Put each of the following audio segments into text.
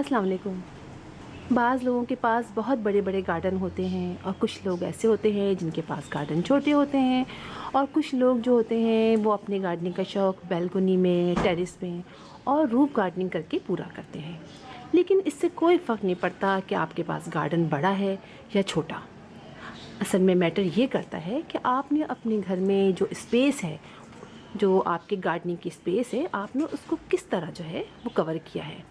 अस्सलाम वालेकुम। बाज़ लोगों के पास बहुत बड़े-बड़े गार्डन होते हैं और कुछ लोग ऐसे होते हैं जिनके पास गार्डन छोटे होते हैं और कुछ लोग जो होते हैं वो अपने गार्डनिंग का शौक़ बालकनी में, टेरेस में और रूफ़ गार्डनिंग करके पूरा करते हैं। लेकिन इससे कोई फ़र्क नहीं पड़ता कि आपके पास गार्डन बड़ा है या छोटा। असल में मैटर ये करता है कि आपने अपने घर में जो स्पेस है, जो आपके गार्डनिंग की स्पेस है, आपने उसको किस तरह जो है वो कवर किया है।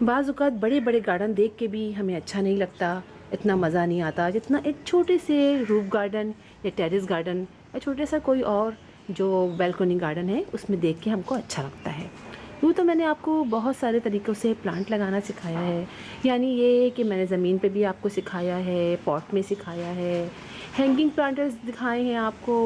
बाज़ औक़ात बड़े-बड़े गार्डन देख के भी हमें अच्छा नहीं लगता, इतना मज़ा नहीं आता जितना एक छोटे से रूफ़ गार्डन या टेरेस गार्डन या छोटा सा कोई और जो बालकनी गार्डन है उसमें देख के हमको अच्छा लगता है। यूँ तो मैंने आपको बहुत सारे तरीक़ों से प्लांट लगाना सिखाया है, यानी ये कि मैंने ज़मीन पे भी आपको सिखाया है, पॉट में सिखाया है, हैंगिंग प्लांटर्स दिखाए हैं आपको।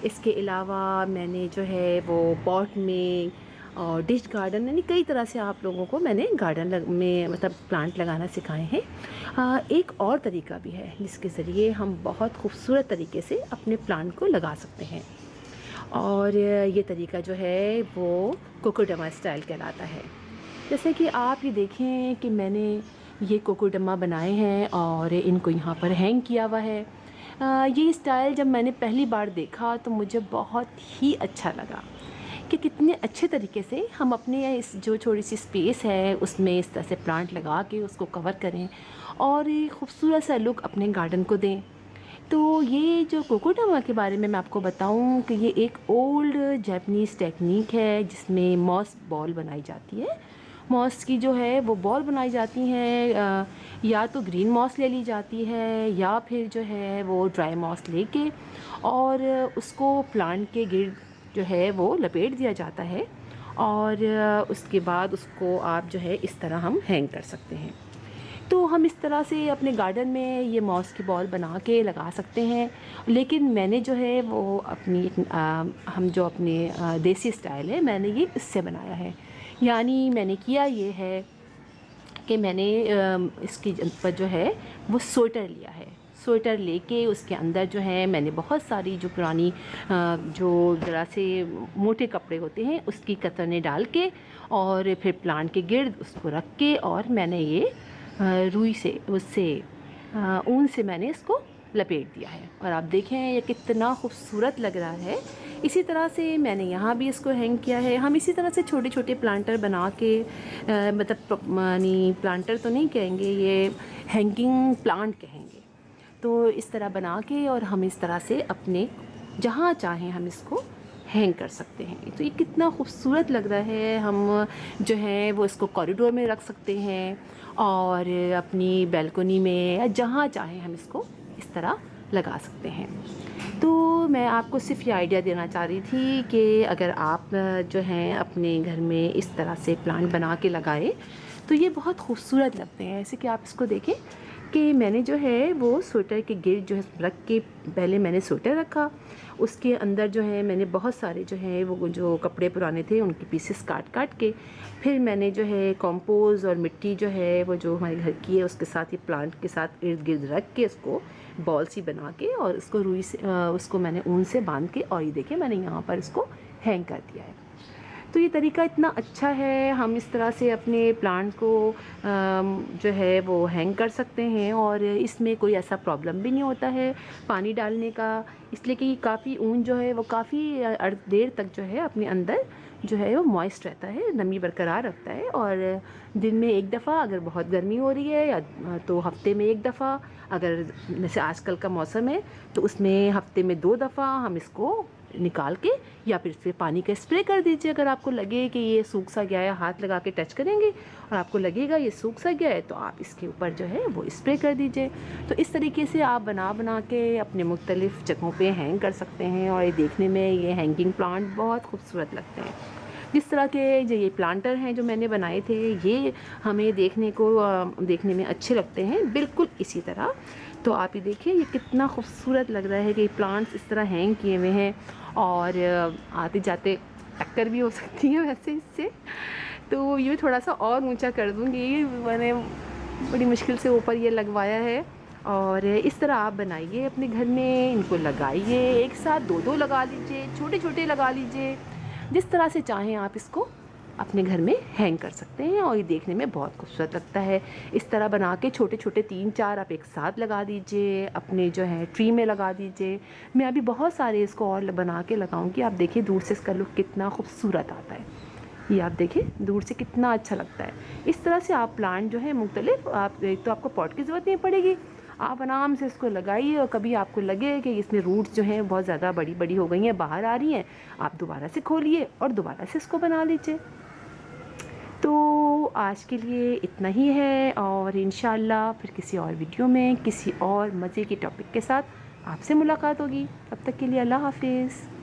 इसके अलावा मैंने जो है वो पॉट में और डिश गार्डन यानी कई तरह से आप लोगों को मैंने गार्डन में मतलब प्लांट लगाना सिखाए हैं। एक और तरीका भी है जिसके ज़रिए हम बहुत खूबसूरत तरीके से अपने प्लांट को लगा सकते हैं और ये तरीका जो है वो कोकोडमा स्टाइल कहलाता है। जैसे कि आप ये देखें कि मैंने ये कोकोडमा बनाए हैं और इनको यहाँ पर हैंग किया हुआ है। ये स्टाइल जब मैंने पहली बार देखा तो मुझे बहुत ही अच्छा लगा कि कितने अच्छे तरीके से हम अपने इस जो छोटी सी स्पेस है उसमें इस तरह से प्लांट लगा के उसको कवर करें और एक खूबसूरत सा लुक अपने गार्डन को दें। तो ये जो कोकोडमा के बारे में मैं आपको बताऊं कि ये एक ओल्ड जापानीज़ टेक्निक है जिसमें मॉस बॉल बनाई जाती है। मॉस की जो है वो बॉल बनाई जाती हैं, या तो ग्रीन मॉस ले ली जाती है या फिर जो है वो ड्राई मॉस लेके और उसको प्लांट के गिर्द जो है वो लपेट दिया जाता है और उसके बाद उसको आप जो है इस तरह हम हैंग कर सकते हैं। तो हम इस तरह से अपने गार्डन में ये मॉस की बॉल बना के लगा सकते हैं। लेकिन मैंने जो है वो अपनी हम जो अपने देसी स्टाइल है मैंने ये इससे बनाया है। यानी मैंने किया ये है कि मैंने इसकी पर जो है वो स्वेटर लिया है। स्वेटर लेके उसके अंदर जो है मैंने बहुत सारी जो पुरानी जो ज़रा से मोटे कपड़े होते हैं उसकी कतरने डाल के और फिर प्लांट के गिर्द उसको रख के और मैंने ये रुई से उससे ऊन से मैंने इसको लपेट दिया है और आप देखें ये कितना खूबसूरत लग रहा है। इसी तरह से मैंने यहाँ भी इसको हैंग किया है। हम इसी तरह से छोटे छोटे प्लांटर बना के मतलब यानी प्लांटर तो नहीं कहेंगे, ये हैंगिंग प्लांट कहेंगे। तो इस तरह बना के और हम इस तरह से अपने जहाँ चाहें हम इसको हैंग कर सकते हैं। तो ये कितना खूबसूरत लग रहा है। हम जो है वो इसको कॉरिडोर में रख सकते हैं और अपनी बालकनी में या जहाँ चाहें हम इसको इस तरह लगा सकते हैं। तो मैं आपको सिर्फ ये आइडिया देना चाह रही थी कि अगर आप जो हैं अपने घर में इस तरह से प्लांट बना के लगाए तो ये बहुत खूबसूरत लगते हैं। ऐसे कि आप इसको देखें कि मैंने जो है वो स्वेटर के गिर्द जो है रख के पहले मैंने स्वेटर रखा, उसके अंदर जो है मैंने बहुत सारे जो है वो जो कपड़े पुराने थे उनके पीसेस काट काट के फिर मैंने जो है कंपोज और मिट्टी जो है वो जो हमारे घर की है उसके साथ ही प्लांट के साथ इर्द गिर्द रख के उसको बॉल सी बना के और उसको रुई से उसको मैंने ऊन से बांध के और ये देखिए मैंने यहाँ पर इसको हैंग कर दिया है। तो ये तरीका इतना अच्छा है, हम इस तरह से अपने प्लांट को जो है वो हैंग कर सकते हैं और इसमें कोई ऐसा प्रॉब्लम भी नहीं होता है पानी डालने का, इसलिए कि काफ़ी ऊन जो है वो काफ़ी देर तक जो है अपने अंदर जो है वो मॉइस्ट रहता है, नमी बरकरार रखता है। और दिन में एक दफ़ा अगर बहुत गर्मी हो रही है या तो हफ्ते में एक दफ़ा, अगर जैसे आजकल का मौसम है तो उसमें हफ्ते में 2 दफ़ा हम इसको निकाल के या फिर इस पर पानी का स्प्रे कर दीजिए। अगर आपको लगे कि ये सूख सा गया है, हाथ लगा के टच करेंगे और आपको लगेगा ये सूख सा गया है तो आप इसके ऊपर जो है वो स्प्रे कर दीजिए। तो इस तरीके से आप बना के अपने मुख्तलिफ़ जगहों पे हैंग कर सकते हैं और ये देखने में ये हैंगिंग प्लांट बहुत खूबसूरत लगते हैं। जिस तरह के जो ये प्लांटर हैं जो मैंने बनाए थे ये हमें देखने में अच्छे लगते हैं, बिल्कुल इसी तरह। तो आप ये देखिए ये कितना खूबसूरत लग रहा है कि प्लांट्स इस तरह हैंग किए हुए हैं और आते जाते टक्कर भी हो सकती है वैसे इससे। तो ये थोड़ा सा और ऊंचा कर दूंगी, मैंने बड़ी मुश्किल से ऊपर ये लगवाया है। और इस तरह आप बनाइए अपने घर में, इनको लगाइए, एक साथ 2-2 लगा लीजिए, छोटे छोटे लगा लीजिए, जिस तरह से चाहें आप इसको अपने घर में हैंग कर सकते हैं और ये देखने में बहुत खूबसूरत लगता है। इस तरह बना के छोटे छोटे 3-4 आप एक साथ लगा दीजिए, अपने जो है ट्री में लगा दीजिए। मैं अभी बहुत सारे इसको और बना के लगाऊंगी। आप देखिए दूर से इसका लुक कितना खूबसूरत आता है, ये आप देखिए दूर से कितना अच्छा लगता है। इस तरह से आप प्लांट जो है मुख्तलिफ, आप एक तो आपको पॉट की ज़रूरत नहीं पड़ेगी, आप आराम से इसको लगाइए और कभी आपको लगे कि इसमें रूट्स जो हैं बहुत ज़्यादा बड़ी बड़ी हो गई हैं, बाहर आ रही हैं, आप दोबारा से खोलिए और दोबारा से इसको बना लीजिए। तो आज के लिए इतना ही है और इंशाल्लाह फिर किसी और वीडियो में किसी और मज़े के टॉपिक के साथ आपसे मुलाकात होगी। तब तक के लिए अल्लाह हाफिज़।